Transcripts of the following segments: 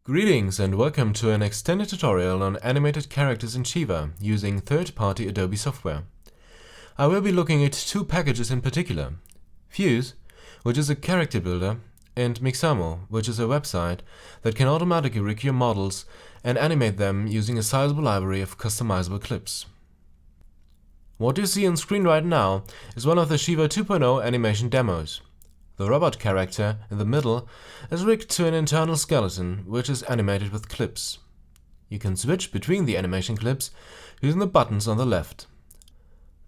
Greetings and welcome to an extended tutorial on animated characters in ShiVa using third-party Adobe software. I will be looking at two packages in particular: Fuse, which is a character builder, and Mixamo, which is a website that can automatically rig your models and animate them using a sizable library of customizable clips. What you see on screen right now is one of the ShiVa 2.0 animation demos. The robot character in the middle is rigged to an internal skeleton, which is animated with clips. You can switch between the animation clips using the buttons on the left.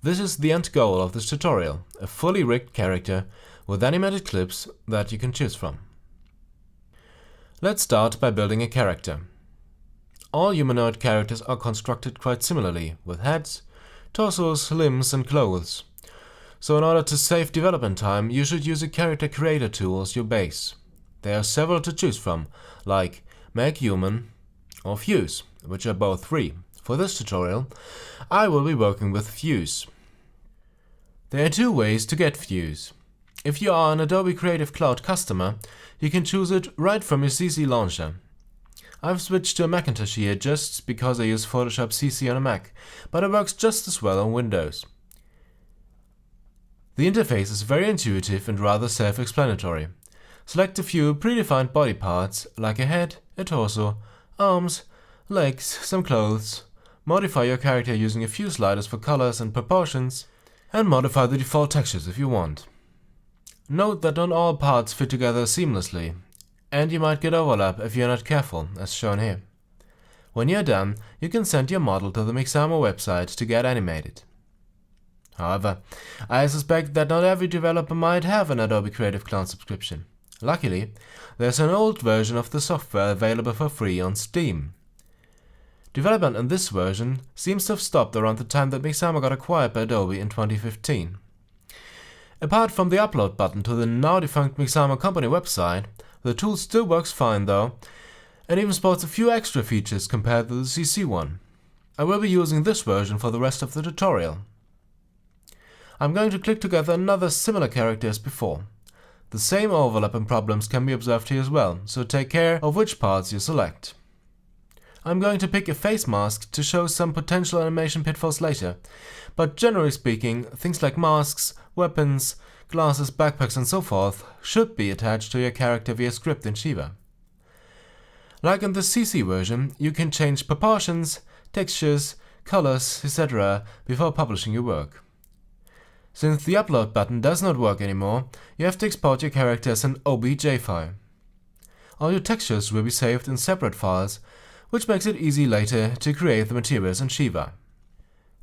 This is the end goal of this tutorial: a fully rigged character with animated clips that you can choose from. Let's start by building a character. All humanoid characters are constructed quite similarly, with heads, torsos, limbs, and clothes. So in order to save development time, you should use a character creator tool as your base. There are several to choose from, like Make Human or Fuse, which are both free. For this tutorial, I will be working with Fuse. There are two ways to get Fuse. If you are an Adobe Creative Cloud customer, you can choose it right from your CC launcher. I've switched to a Macintosh here just because I use Photoshop CC on a Mac, but it works just as well on Windows. The interface is very intuitive and rather self-explanatory. Select a few predefined body parts like a head, a torso, arms, legs, some clothes, modify your character using a few sliders for colors and proportions, and modify the default textures if you want. Note that not all parts fit together seamlessly, and you might get overlap if you're not careful, as shown here. When you're done, you can send your model to the Mixamo website to get animated. However, I suspect that not every developer might have an Adobe Creative Cloud subscription. Luckily, there's an old version of the software available for free on Steam. Development in this version seems to have stopped around the time that Mixamo got acquired by Adobe in 2015. Apart from the upload button to the now defunct Mixamo company website, the tool still works fine though, and even sports a few extra features compared to the CC one. I will be using this version for the rest of the tutorial. I'm going to click together another similar character as before. The same overlap and problems can be observed here as well, so take care of which parts you select. I'm going to pick a face mask to show some potential animation pitfalls later, but generally speaking, things like masks, weapons, glasses, backpacks and so forth should be attached to your character via script in ShiVa. Like in the CC version, you can change proportions, textures, colors, etc. before publishing your work. Since the upload button does not work anymore, you have to export your character as an OBJ file. All your textures will be saved in separate files, which makes it easy later to create the materials in ShiVa.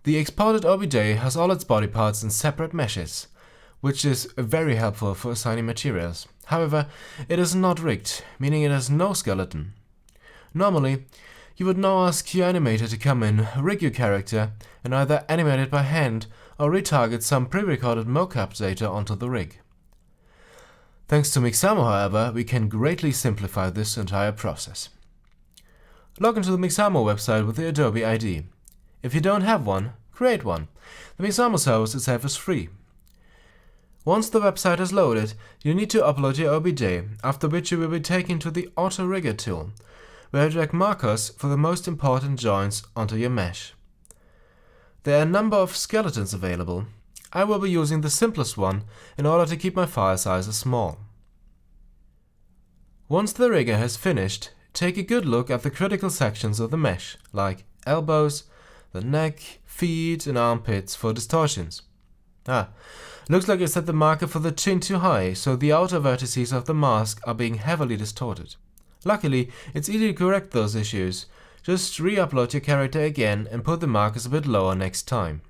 The exported OBJ has all its body parts in separate meshes, which is very helpful for assigning materials. However, it is not rigged, meaning it has no skeleton. Normally, you would now ask your animator to come in, rig your character, and either animate it by hand or retarget some pre-recorded mocap data onto the rig. Thanks to Mixamo, however, we can greatly simplify this entire process. Log into the Mixamo website with the Adobe ID. If you don't have one, create one. The Mixamo service itself is free. Once the website is loaded, you need to upload your OBJ, after which you will be taken to the Auto Rigger tool, where you drag markers for the most important joints onto your mesh. There are a number of skeletons available. I will be using the simplest one in order to keep my file sizes small. Once the rigger has finished, take a good look at the critical sections of the mesh, like elbows, the neck, feet and armpits for distortions. Looks like I set the marker for the chin too high, so the outer vertices of the mask are being heavily distorted. Luckily, it's easy to correct those issues. Just re-upload your character again and put the markers a bit lower next time.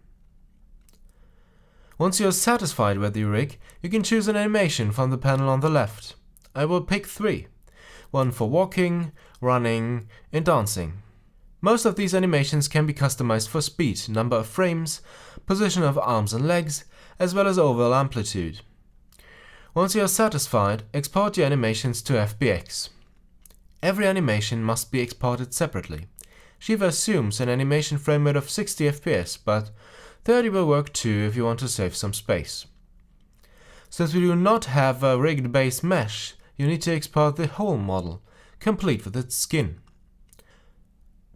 Once you are satisfied with your rig, you can choose an animation from the panel on the left. I will pick 3. One for walking, running and dancing. Most of these animations can be customized for speed, number of frames, position of arms and legs, as well as overall amplitude. Once you are satisfied, export your animations to FBX. Every animation must be exported separately. ShiVa assumes an animation frame rate of 60 FPS, but 30 will work too if you want to save some space. Since we do not have a rigged base mesh, you need to export the whole model, complete with its skin.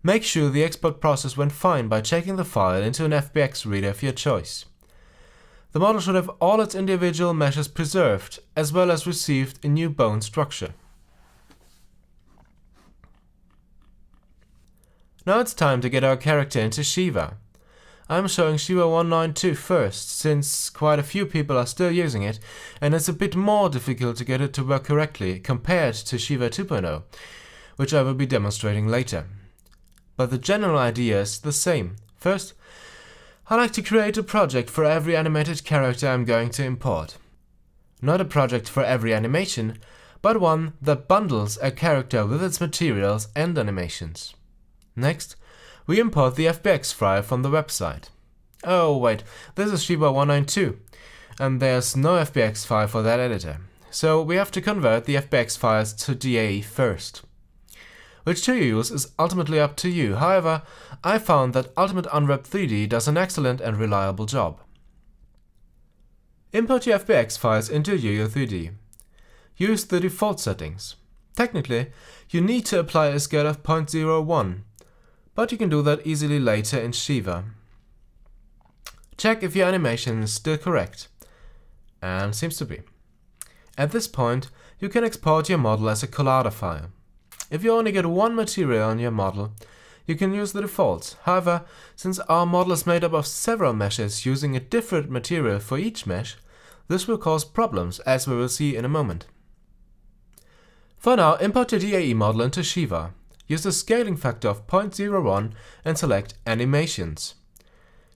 Make sure the export process went fine by checking the file into an FBX reader of your choice. The model should have all its individual meshes preserved, as well as received a new bone structure. Now it's time to get our character into ShiVa. I'm showing ShiVa 192 first, since quite a few people are still using it, and it's a bit more difficult to get it to work correctly compared to ShiVa 2.0, which I will be demonstrating later. But the general idea is the same. First, I like to create a project for every animated character I'm going to import. Not a project for every animation, but one that bundles a character with its materials and animations. Next, we import the FBX file from the website. Oh wait, this is ShiVa 192, and there's no FBX file for that editor. So we have to convert the FBX files to DAE first. Which to use is ultimately up to you. However, I found that Ultimate Unwrap 3D does an excellent and reliable job. Import your FBX files into Yo-Yo 3D. Use the default settings. Technically, you need to apply a scale of 0.01, but you can do that easily later in ShiVa. Check if your animation is still correct, and seems to be. At this point, you can export your model as a collider file. If you only get one material on your model, you can use the defaults. However, since our model is made up of several meshes using a different material for each mesh, this will cause problems, as we will see in a moment. For now, import your DAE model into ShiVa. Use the scaling factor of 0.01 and select Animations.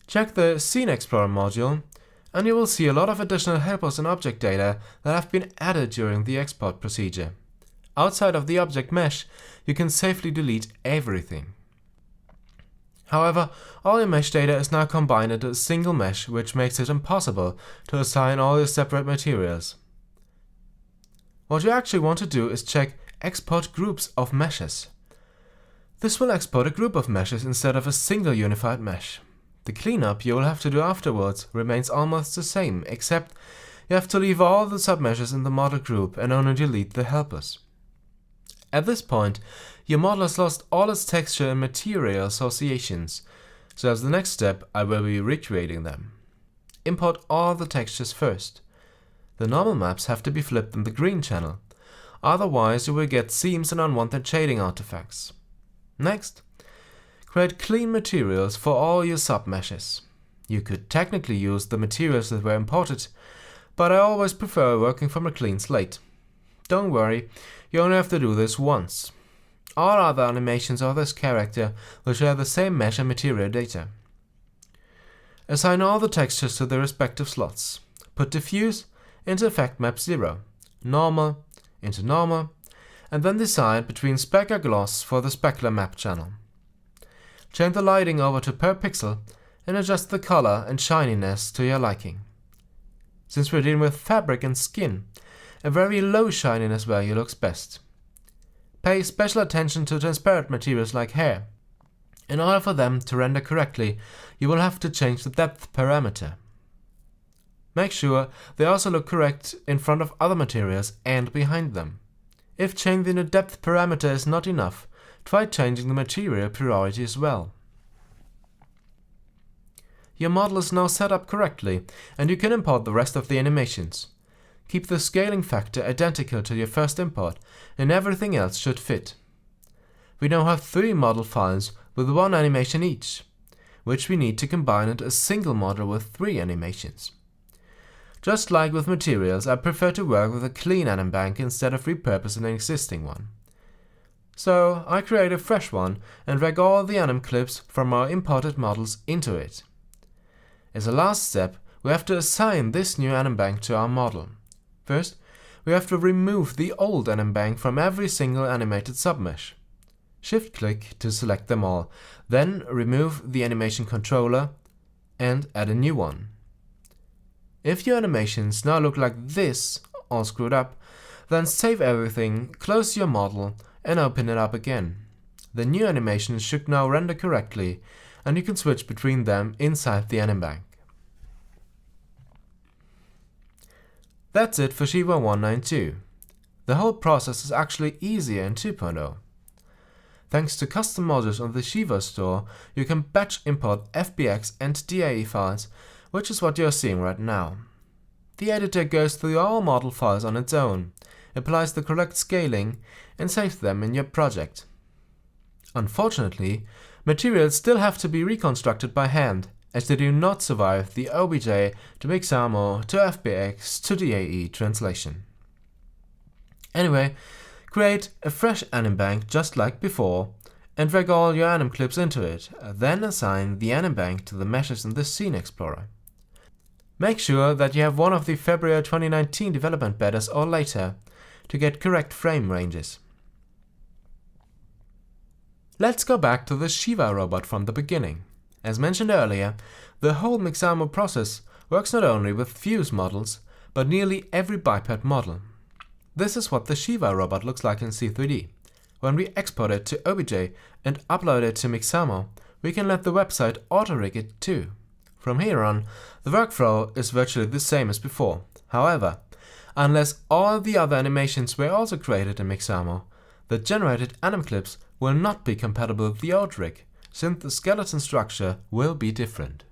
Check the Scene Explorer module, and you will see a lot of additional helpers and object data that have been added during the export procedure. Outside of the object mesh, you can safely delete everything. However, all your mesh data is now combined into a single mesh, which makes it impossible to assign all your separate materials. What you actually want to do is check Export Groups of Meshes. This will export a group of meshes instead of a single unified mesh. The cleanup you will have to do afterwards remains almost the same, except you have to leave all the submeshes in the model group and only delete the helpers. At this point, your model has lost all its texture and material associations, so as the next step I will be recreating them. Import all the textures first. The normal maps have to be flipped in the green channel, otherwise you will get seams and unwanted shading artifacts. Next, create clean materials for all your submeshes. You could technically use the materials that were imported, but I always prefer working from a clean slate. Don't worry, you only have to do this once. All other animations of this character will share the same mesh and material data. Assign all the textures to their respective slots. Put Diffuse into Effect Map 0, Normal into Normal, and then decide between Specular Gloss for the Specular Map channel. Change the lighting over to per pixel and adjust the color and shininess to your liking. Since we're dealing with fabric and skin, a very low shininess value looks best. Pay special attention to transparent materials like hair. In order for them to render correctly, you will have to change the depth parameter. Make sure they also look correct in front of other materials and behind them. If changing the depth parameter is not enough, try changing the material priority as well. Your model is now set up correctly, and you can import the rest of the animations. Keep the scaling factor identical to your first import, and everything else should fit. We now have 3 model files with 1 animation each, which we need to combine into a single model with 3 animations. Just like with materials, I prefer to work with a clean AnimBank instead of repurposing an existing one. So I create a fresh one and drag all the anim clips from our imported models into it. As a last step, we have to assign this new AnimBank to our model. First, we have to remove the old AnimBank from every single animated submesh. Shift-click to select them all, then remove the animation controller and add a new one. If your animations now look like this, all screwed up, then save everything, close your model and open it up again. The new animations should now render correctly, and you can switch between them inside the AnimBank. That's it for ShiVa 192. The whole process is actually easier in 2.0. Thanks to custom modules on the ShiVa store, you can batch import FBX and DAE files, which is what you're seeing right now. The editor goes through all model files on its own, applies the correct scaling, and saves them in your project. Unfortunately, materials still have to be reconstructed by hand, as they do not survive the OBJ to Mixamo to FBX to DAE translation. Anyway, create a fresh AnimBank just like before, and drag all your anim clips into it, then assign the AnimBank to the meshes in the Scene Explorer. Make sure that you have one of the February 2019 development betas or later to get correct frame ranges. Let's go back to the ShiVa robot from the beginning. As mentioned earlier, the whole Mixamo process works not only with fuse models, but nearly every biped model. This is what the ShiVa robot looks like in C3D. When we export it to OBJ and upload it to Mixamo, we can let the website auto-rig it too. From here on, the workflow is virtually the same as before. However, unless all the other animations were also created in Mixamo, the generated anim clips will not be compatible with the old rig, since the skeleton structure will be different.